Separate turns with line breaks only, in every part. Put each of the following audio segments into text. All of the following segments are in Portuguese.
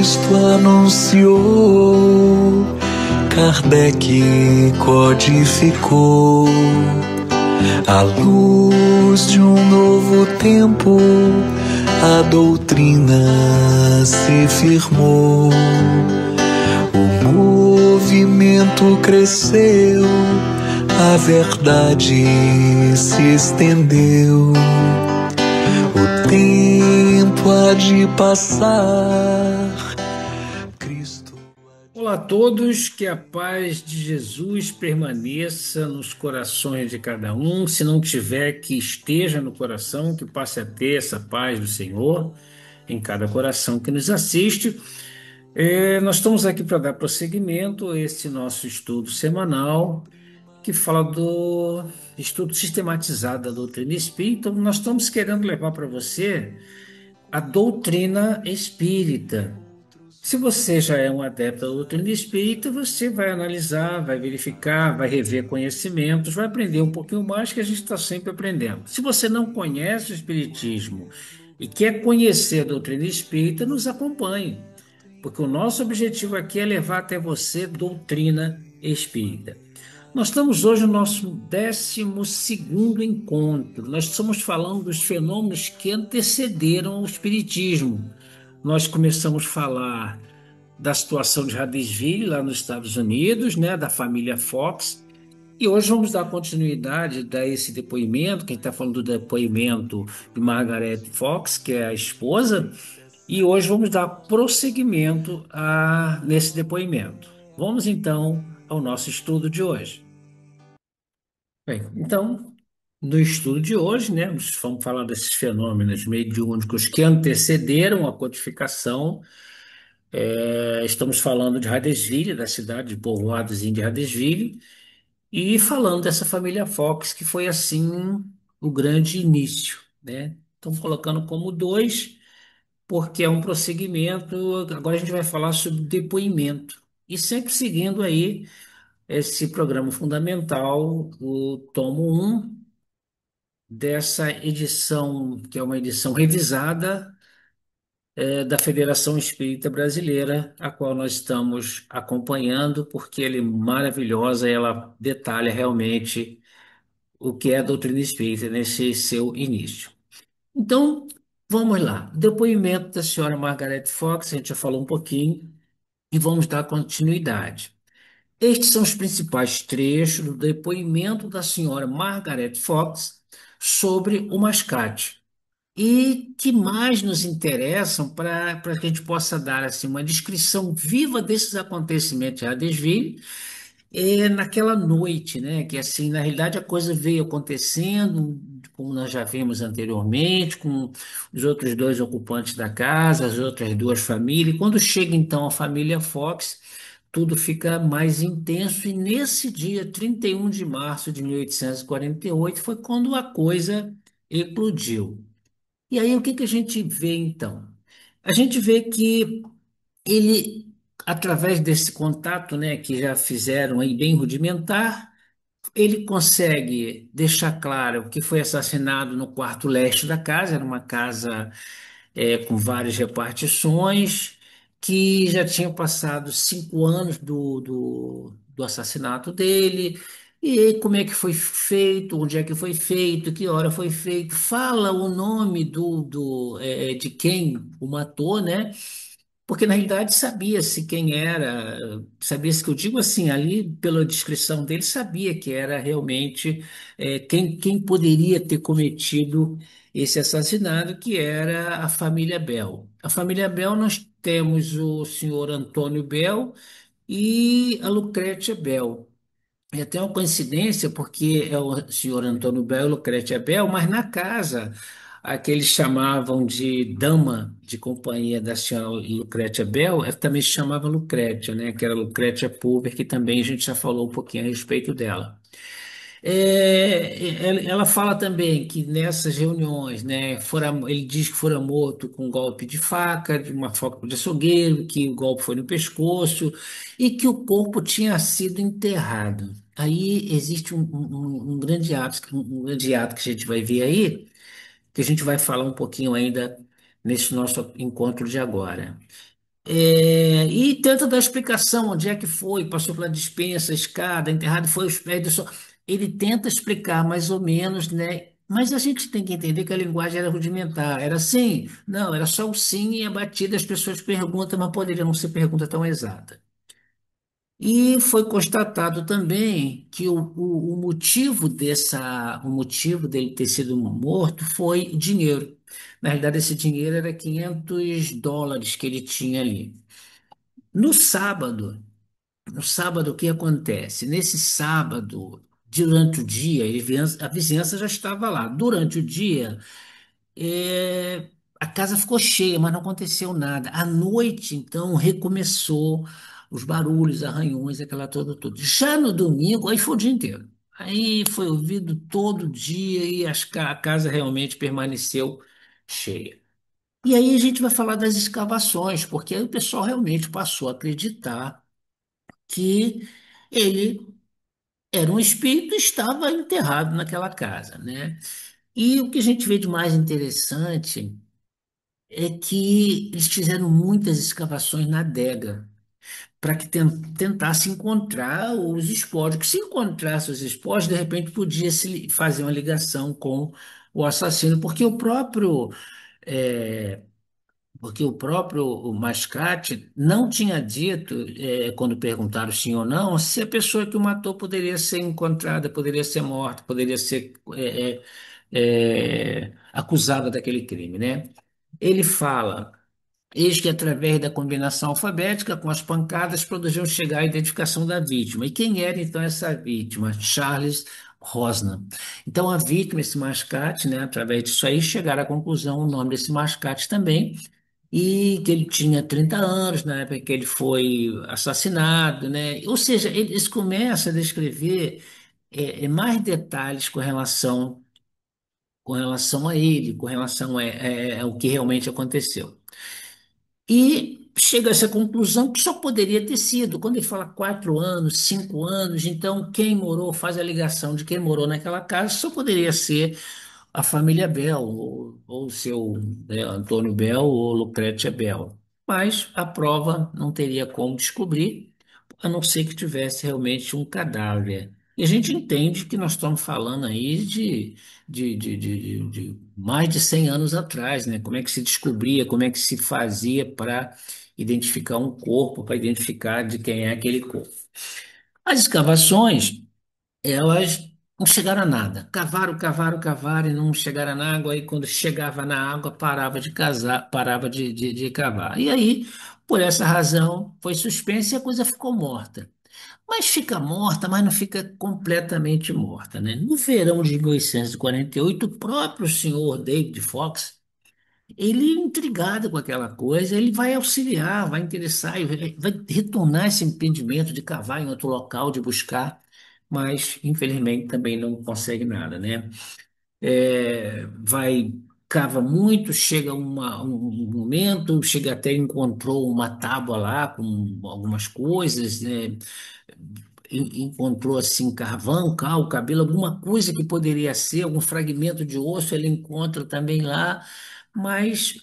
Cristo anunciou, Kardec codificou. À luz de um novo tempo, a doutrina se firmou. O movimento cresceu, a verdade se estendeu. O tempo há de passar, Cristo.
Olá a todos, que a paz de Jesus permaneça nos corações de cada um. Se não tiver, que esteja no coração, que passe a ter essa paz do Senhor em cada coração que nos assiste. Nós estamos aqui para dar prosseguimento a esse nosso estudo semanal, que fala do estudo sistematizado da doutrina espírita. Nós estamos querendo levar para você a doutrina espírita. Se você já é um adepto da doutrina espírita, você vai analisar, vai verificar, vai rever conhecimentos, vai aprender um pouquinho mais, que a gente está sempre aprendendo. Se você não conhece o espiritismo e quer conhecer a doutrina espírita, nos acompanhe, porque o nosso objetivo aqui é levar até você doutrina espírita. Nós estamos hoje no nosso 12º encontro. Nós estamos falando dos fenômenos que antecederam o espiritismo. Nós começamos a falar da situação de Huddersville, lá nos Estados Unidos, né, da família Fox. E hoje vamos dar continuidade a esse depoimento, quem está falando do depoimento de Margaret Fox, que é a esposa, e hoje vamos dar prosseguimento nesse depoimento. Vamos então ao nosso estudo de hoje. Bem, então, no estudo de hoje, né, nós vamos falar desses fenômenos mediúnicos que antecederam a codificação. Estamos falando de Huddersville, da cidade de povoadozinho de Huddersville, e falando dessa família Fox, que foi assim o grande início, né? Estamos colocando como dois, porque é um prosseguimento. Agora a gente vai falar sobre depoimento. E sempre seguindo aí esse programa fundamental, o tomo um dessa edição, que é uma edição revisada da Federação Espírita Brasileira, a qual nós estamos acompanhando, porque ela é maravilhosa, ela detalha realmente o que é a doutrina espírita nesse seu início. Então, vamos lá. Depoimento da senhora Margaret Fox, a gente já falou um pouquinho, e vamos dar continuidade. Estes são os principais trechos do depoimento da senhora Margaret Fox sobre o mascate e que mais nos interessam para que a gente possa dar assim uma descrição viva desses acontecimentos de Huddersville naquela noite, né? Que assim, na realidade a coisa veio acontecendo, como nós já vimos anteriormente, com os outros dois ocupantes da casa, as outras duas famílias. E quando chega então a família Fox, tudo fica mais intenso, e nesse dia 31 de março de 1848 foi quando a coisa eclodiu. E aí, o que que a gente vê então? A gente vê que ele, através desse contato, né, que já fizeram aí bem rudimentar, ele consegue deixar claro que foi assassinado no quarto leste da casa, era uma casa com várias repartições, que já tinham passado 5 anos do assassinato dele. E aí, como é que foi feito, onde é que foi feito, que hora foi feito, fala o nome de quem o matou, né? Porque na realidade sabia-se quem era, sabia-se, que eu digo assim, ali pela descrição dele, sabia que era realmente quem poderia ter cometido esse assassinato, que era a família Bell. A família Bell, nós temos o senhor Antônio Bell e a Lucrécia Bell. É até uma coincidência, porque é o senhor Antônio Bel e Lucrécia Bel, mas na casa, a que eles chamavam de dama de companhia da senhora Lucrécia Bel, também se chamava Lucrécia, né? Que era Lucrécia Pulver, que também a gente já falou um pouquinho a respeito dela. Ela fala também que nessas reuniões, né, ele diz que fora morto com um golpe de faca, de uma faca de açougueiro, que o golpe foi no pescoço e que o corpo tinha sido enterrado. Aí existe um grande ato que a gente vai ver aí, que a gente vai falar um pouquinho ainda nesse nosso encontro de agora. E tenta dar explicação onde é que foi, passou pela despensa, escada, enterrado, foi os pés do sol. Ele tenta explicar mais ou menos, né? Mas a gente tem que entender que a linguagem era rudimentar. Era assim, não, era só o sim e a batida, as pessoas perguntam, mas poderia não ser pergunta tão exata. E foi constatado também que o motivo o motivo dele ter sido morto foi dinheiro. Na realidade, esse dinheiro era US$ 500 que ele tinha ali. No sábado, no sábado, o que acontece? Nesse sábado, durante o dia, a vizinhança já estava lá. Durante o dia, a casa ficou cheia, mas não aconteceu nada. À noite, então, recomeçou os barulhos, arranhões, aquela toda, tudo. Já no domingo, aí foi o dia inteiro. Aí foi ouvido todo dia e a casa realmente permaneceu cheia. E aí a gente vai falar das escavações, porque aí o pessoal realmente passou a acreditar que ele era um espírito e estava enterrado naquela casa, né? E o que a gente vê de mais interessante é que eles fizeram muitas escavações na adega para que tentasse encontrar os espólios. Que se encontrasse os espólios, de repente podia se fazer uma ligação com o assassino, eh, porque o próprio Mascate não tinha dito, quando perguntaram sim ou não, se a pessoa que o matou poderia ser encontrada, poderia ser morta, poderia ser acusada daquele crime, né? Ele fala. Eis que, através da combinação alfabética, com as pancadas, produziam chegar à identificação da vítima. E quem era, então, essa vítima? Charles Rosnan. Então, a vítima, esse mascate, né, através disso aí, chegaram à conclusão, o nome desse mascate também, e que ele tinha 30 anos na época que ele foi assassinado, né? Ou seja, eles começam a descrever mais detalhes com relação a ele, com relação ao que realmente aconteceu. E chega a essa conclusão que só poderia ter sido, quando ele fala 4 anos, 5 anos, então quem morou, faz a ligação de quem morou naquela casa, só poderia ser a família Bell, ou o seu, né, Antônio Bell ou Lucrécia Bell. Mas a prova não teria como descobrir, a não ser que tivesse realmente um cadáver. E a gente entende que nós estamos falando aí de mais de 100 anos atrás, né? Como é que se descobria, como é que se fazia para identificar um corpo, para identificar de quem é aquele corpo. As escavações, elas não chegaram a nada. Cavaram, cavaram, cavaram e não chegaram a nada. Aí, quando chegava na água, parava de casar, parava de cavar. E aí, por essa razão, foi suspensa e a coisa ficou morta. Mas fica morta, mas não fica completamente morta, né? No verão de 1848, o próprio senhor David Fox, ele intrigado com aquela coisa, ele vai auxiliar, vai interessar, e vai retornar esse impedimento de cavar em outro local, de buscar, mas infelizmente também não consegue nada, né? Vai, cava muito, chega um momento, chega até encontrou uma tábua lá com algumas coisas, né? Encontrou assim carvão, cal, cabelo, alguma coisa que poderia ser, algum fragmento de osso, ele encontra também lá, mas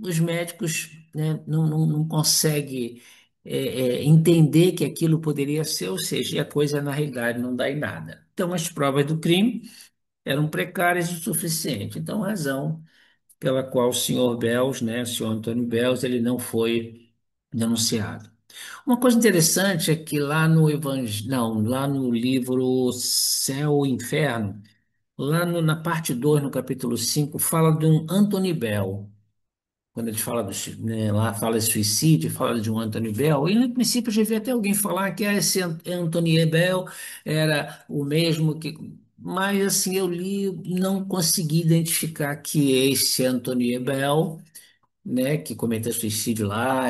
os médicos, né, não conseguem entender que aquilo poderia ser, ou seja, a coisa na realidade não dá em nada. Então, as provas do crime eram precárias o suficiente. Então, razão pela qual o senhor Bells, né, o senhor Antônio Bells, ele não foi denunciado. Uma coisa interessante é que lá no livro Céu e Inferno, na parte 2, no capítulo 5, fala de um Anthony Bell. Quando ele fala né, lá fala de suicídio, fala de um Anthony Bell, e no princípio eu já vi até alguém falar que esse Anthony Bell era o mesmo que. Mas assim, eu li, não consegui identificar que esse Anthony Bell, né, que cometeu suicídio lá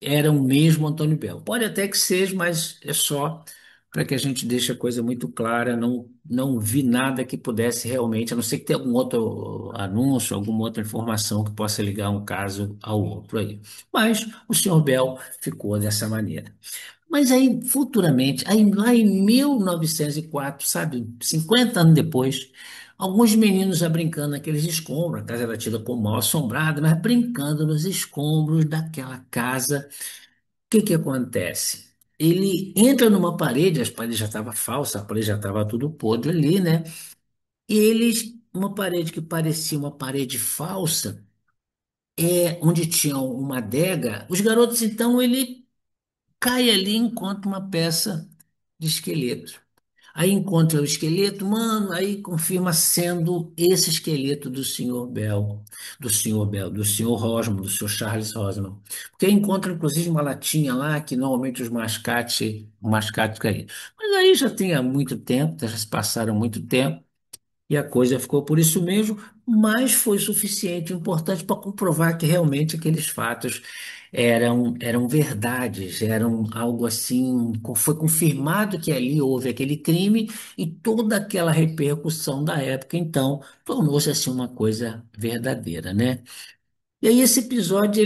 era o mesmo Antônio Bell. Pode até que seja, mas é só para que a gente deixe a coisa muito clara. Não vi nada que pudesse realmente, a não ser que tenha algum outro anúncio, alguma outra informação que possa ligar um caso ao outro aí. Mas o senhor Bell ficou dessa maneira. Mas aí, futuramente, aí lá em 1904, sabe, 50 anos depois, alguns meninos já brincando naqueles escombros, a casa era tida como mal assombrada, mas brincando nos escombros daquela casa. O que que acontece? Ele entra numa parede, as paredes já estavam falsas, a parede já estava tudo podre ali, né? E eles, uma parede que parecia uma parede falsa, onde tinha uma adega, os garotos, então, ele cai ali e encontra uma peça de esqueleto. Aí encontra o esqueleto, mano, aí confirma sendo esse esqueleto do senhor Bell, do senhor Rosman, do senhor Charles Rosman. Porque encontra, inclusive, uma latinha lá que normalmente o mascate cai. Mas aí já tem há muito tempo, já se passaram muito tempo, e a coisa ficou por isso mesmo, mas foi suficiente, importante para comprovar que realmente aqueles fatos eram verdades, eram algo assim, foi confirmado que ali houve aquele crime e toda aquela repercussão da época, então, tornou-se assim uma coisa verdadeira, né? E aí esse episódio,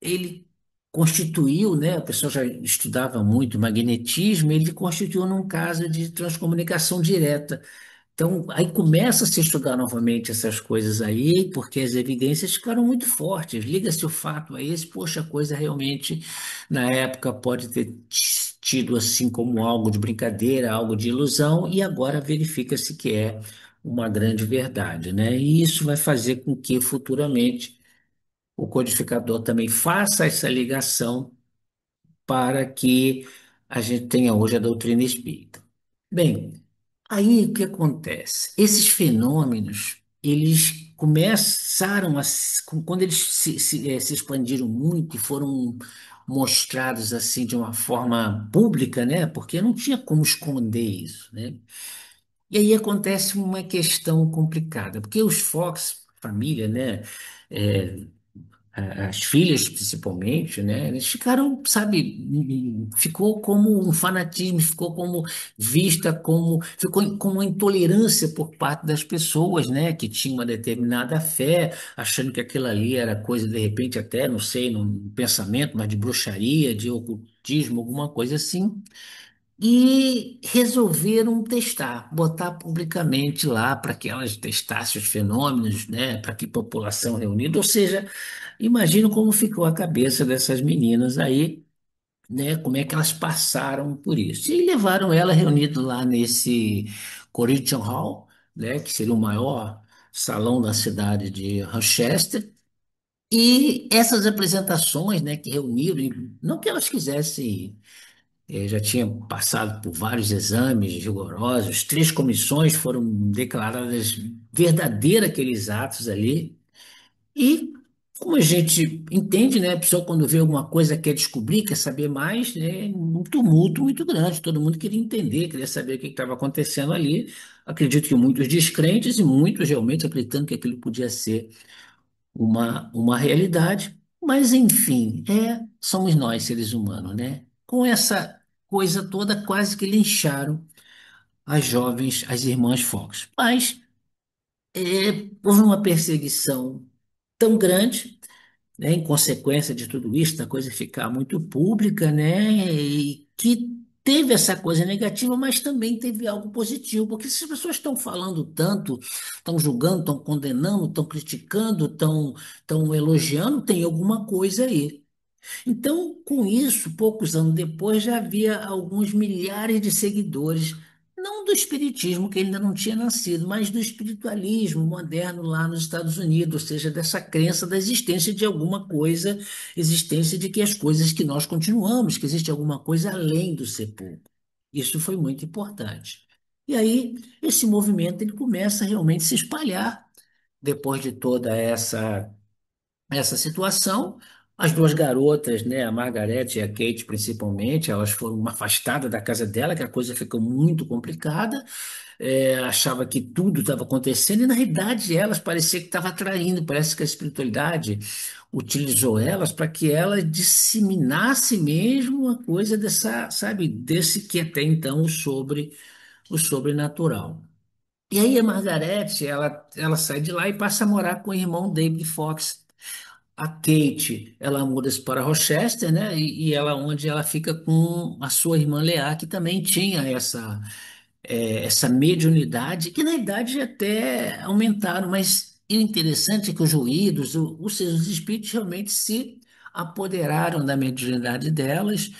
ele constituiu, né, a pessoa já estudava muito magnetismo, ele constituiu num caso de transcomunicação direta. Então, aí começa a se estudar novamente essas coisas aí, porque as evidências ficaram muito fortes. Liga-se o fato a esse, poxa, a coisa realmente, na época, pode ter tido assim como algo de brincadeira, algo de ilusão, e agora verifica-se que é uma grande verdade, né? E isso vai fazer com que futuramente o codificador também faça essa ligação para que a gente tenha hoje a doutrina espírita. Bem, aí o que acontece? Esses fenômenos, eles começaram quando eles se expandiram muito e foram mostrados assim de uma forma pública, né? Porque não tinha como esconder isso, né? E aí acontece uma questão complicada, porque os Fox, família, né? é, as filhas principalmente, né? Eles ficaram, sabe, ficou como um fanatismo, ficou como ficou como uma intolerância por parte das pessoas, né? Que tinham uma determinada fé, achando que aquilo ali era coisa, de repente, até, não sei, num pensamento, mas de bruxaria, de ocultismo, alguma coisa assim. E resolveram testar, botar publicamente lá para que elas testassem os fenômenos, né, para que população reunida, ou seja, imagino como ficou a cabeça dessas meninas aí, né, como é que elas passaram por isso. E levaram ela reunida lá nesse Corinthian Hall, né, que seria o maior salão da cidade de Rochester, e essas apresentações, né, que reuniram, não que elas quisessem já tinha passado por vários exames rigorosos, três comissões foram declaradas verdadeiras aqueles atos ali. E, como a gente entende, né, a pessoa quando vê alguma coisa quer descobrir, quer saber mais, né, um tumulto muito grande, todo mundo queria entender, queria saber o que estava acontecendo ali. Acredito que muitos descrentes e muitos realmente acreditando que aquilo podia ser uma realidade, mas enfim, somos nós, seres humanos, né? Com essa coisa toda, quase que lincharam as jovens, as irmãs Fox. Mas houve uma perseguição tão grande, né, em consequência de tudo isso, da coisa ficar muito pública, né, e que teve essa coisa negativa, mas também teve algo positivo, porque se as pessoas estão falando tanto, estão julgando, estão condenando, estão criticando, estão elogiando, tem alguma coisa aí. Então, com isso, poucos anos depois, já havia alguns milhares de seguidores, não do espiritismo, que ainda não tinha nascido, mas do espiritualismo moderno lá nos Estados Unidos, ou seja, dessa crença da existência de alguma coisa, existência de que as coisas que nós continuamos, que existe alguma coisa além do sepulcro. Isso foi muito importante. E aí, esse movimento ele começa realmente a se espalhar depois de toda essa situação. As duas garotas, né, a Margarete e a Kate principalmente, elas foram afastadas da casa dela, que a coisa ficou muito complicada. Achava que tudo estava acontecendo e na realidade elas parecia que estava atraindo, parece que a espiritualidade utilizou elas para que elas disseminasse mesmo a coisa dessa, sabe, desse que até então o sobrenatural. E aí a Margarete, ela sai de lá e passa a morar com o irmão David Fox. A Kate, ela muda-se para Rochester, né? E ela onde ela fica com a sua irmã Leah, que também tinha essa mediunidade, que na idade até aumentaram, mas o interessante é que os ruídos, os espíritos realmente se apoderaram da mediunidade delas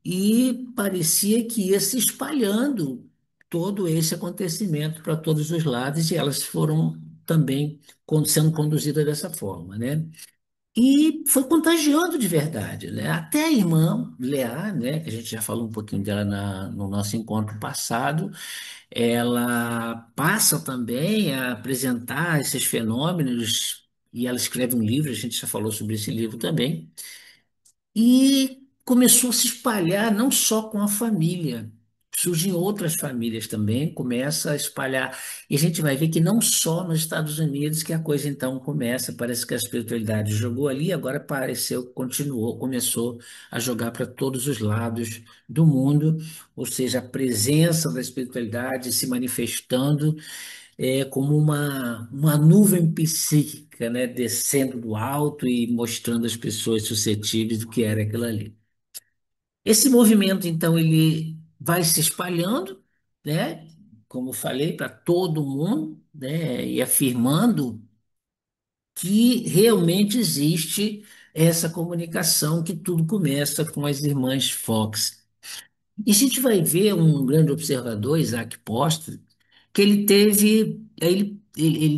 e parecia que ia se espalhando todo esse acontecimento para todos os lados e elas foram também sendo conduzidas dessa forma, né? E foi contagiando de verdade, né? Até a irmã Leá, né, que a gente já falou um pouquinho dela no nosso encontro passado, ela passa também a apresentar esses fenômenos, e ela escreve um livro, a gente já falou sobre esse livro também, e começou a se espalhar não só com a família, surgem outras famílias também, começa a espalhar. E a gente vai ver que não só nos Estados Unidos que a coisa então começa, parece que a espiritualidade jogou ali, agora apareceu, continuou, começou a jogar para todos os lados do mundo, ou seja, a presença da espiritualidade se manifestando como uma nuvem psíquica, né, descendo do alto e mostrando às pessoas suscetíveis do que era aquilo ali. Esse movimento, então, ele vai se espalhando, né, como eu falei, para todo mundo, né, e afirmando que realmente existe essa comunicação, que tudo começa com as irmãs Fox. E a gente vai ver um grande observador, Isaac Postre, que ele teve,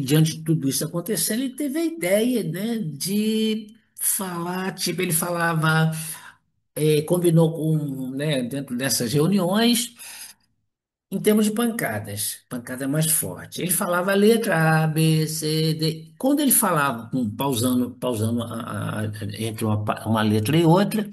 diante de tudo isso acontecendo, ele teve a ideia, né, de falar, tipo, ele falava, combinou com, né, dentro dessas reuniões, em termos de pancadas, pancada mais forte. Ele falava a letra A, B, C, D. Quando ele falava, pausando entre uma letra e outra,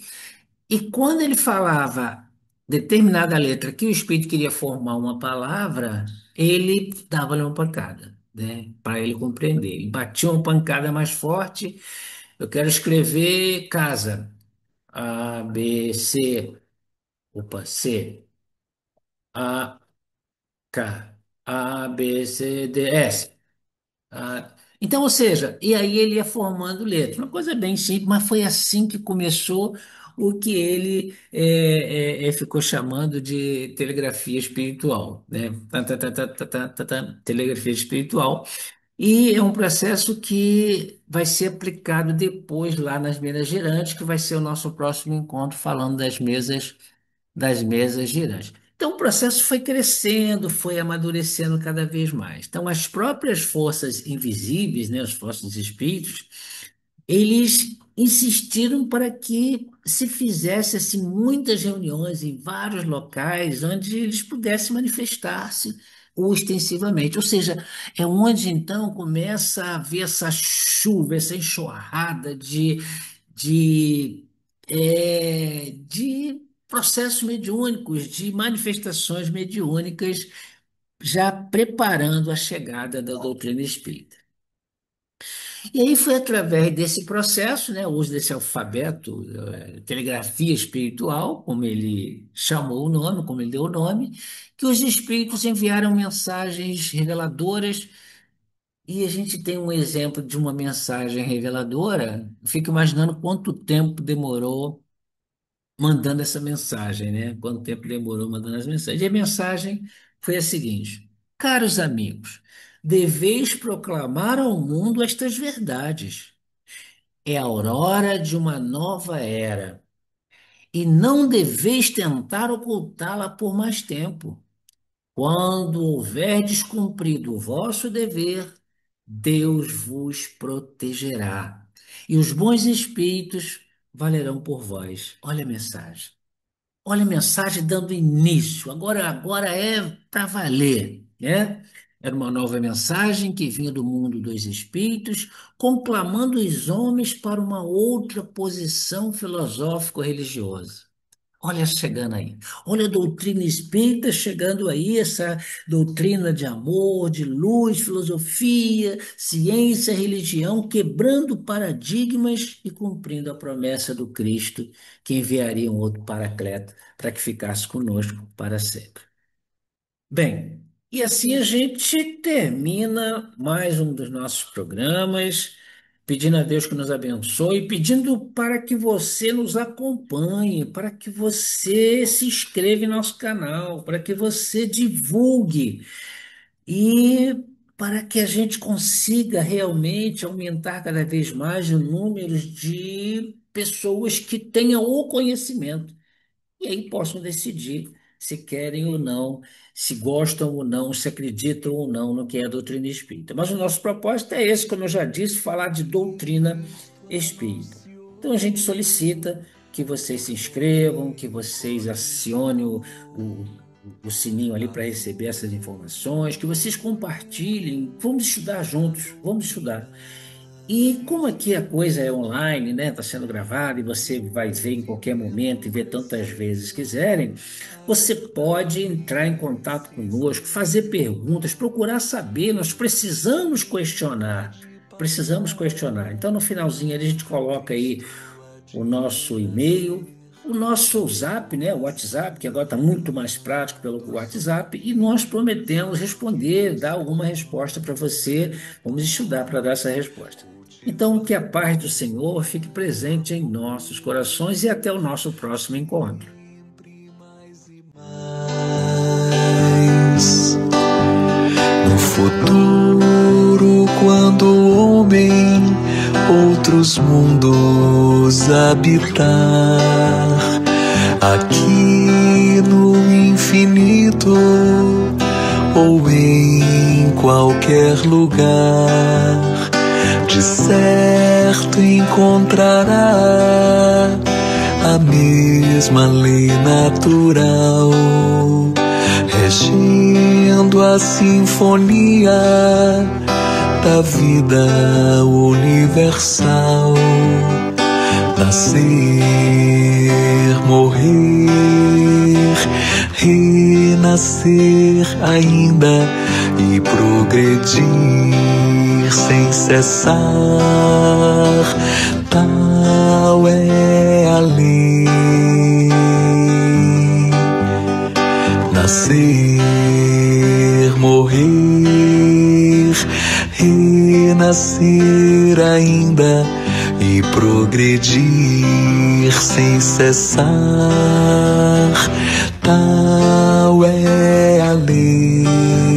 e quando ele falava determinada letra que o espírito queria formar uma palavra, ele dava-lhe uma pancada, né, para ele compreender. Ele batia uma pancada mais forte. Eu quero escrever casa. A, B, C. Opa, C. A, K. A, B, C, D, S. Então, ou seja, e aí ele ia formando letra, uma coisa bem simples, mas foi assim que começou o que ele ficou chamando de telegrafia espiritual, né? Telegrafia espiritual. E é um processo que vai ser aplicado depois lá nas mesas girantes, que vai ser o nosso próximo encontro falando das mesas girantes. Então, o processo foi crescendo, foi amadurecendo cada vez mais. Então, as próprias forças invisíveis, né, os forças espíritos, eles insistiram para que se fizesse assim, muitas reuniões em vários locais onde eles pudessem manifestar-se ostensivamente. Ou seja, é onde então começa a haver essa chuva, essa enxurrada de processos mediúnicos, de manifestações mediúnicas, já preparando a chegada da doutrina espírita. E aí foi através desse processo, né, o uso desse alfabeto, telegrafia espiritual, como ele chamou o nome, como ele deu o nome, que os espíritos enviaram mensagens reveladoras. E a gente tem um exemplo de uma mensagem reveladora. Eu fico imaginando quanto tempo demorou mandando essa mensagem, né? Quanto tempo demorou mandando as mensagens. E a mensagem foi a seguinte: caros amigos, deveis proclamar ao mundo estas verdades. É a aurora de uma nova era, e não deveis tentar ocultá-la por mais tempo. Quando houverdes cumprido o vosso dever, Deus vos protegerá, e os bons espíritos valerão por vós. Olha a mensagem. Olha a mensagem dando início. Agora é para valer, né? Era uma nova mensagem que vinha do mundo dos espíritos, conclamando os homens para uma outra posição filosófico-religiosa. Olha chegando aí. Olha a doutrina espírita chegando aí, essa doutrina de amor, de luz, filosofia, ciência, religião, quebrando paradigmas e cumprindo a promessa do Cristo, que enviaria um outro paracleto para que ficasse conosco para sempre. Bem, e assim a gente termina mais um dos nossos programas. pedindo a Deus que nos abençoe, pedindo para que você nos acompanhe, para que você se inscreva em nosso canal, para que você divulgue e para que a gente consiga realmente aumentar cada vez mais o número de pessoas que tenham o conhecimento e aí possam decidir se querem ou não, se gostam ou não, se acreditam ou não no que é a doutrina espírita. Mas o nosso propósito é esse, como eu já disse, falar de doutrina espírita. Então a gente solicita que vocês se inscrevam, que vocês acionem o sininho ali para receber essas informações, que vocês compartilhem, vamos estudar juntos, vamos estudar. E como aqui a coisa é online, né? Está sendo gravada e você vai ver em qualquer momento e ver tantas vezes quiserem, você pode entrar em contato conosco, fazer perguntas, procurar saber. Nós precisamos questionar, precisamos questionar. Então, no finalzinho, a gente coloca aí o nosso e-mail, o nosso Zap, né? O WhatsApp, que agora está muito mais prático pelo WhatsApp, e nós prometemos responder, dar alguma resposta para você. Vamos estudar para dar essa resposta. Então, que a paz do Senhor fique presente em nossos corações e até o nosso próximo encontro.
No futuro, quando o homem outros mundos habitar, aqui no infinito ou em qualquer lugar, de certo encontrará a mesma lei natural, regendo a sinfonia da vida universal. Nascer, morrer, renascer ainda e progredir sem cessar, tal é a lei. Nascer, morrer, renascer ainda e progredir sem cessar, tal é a lei.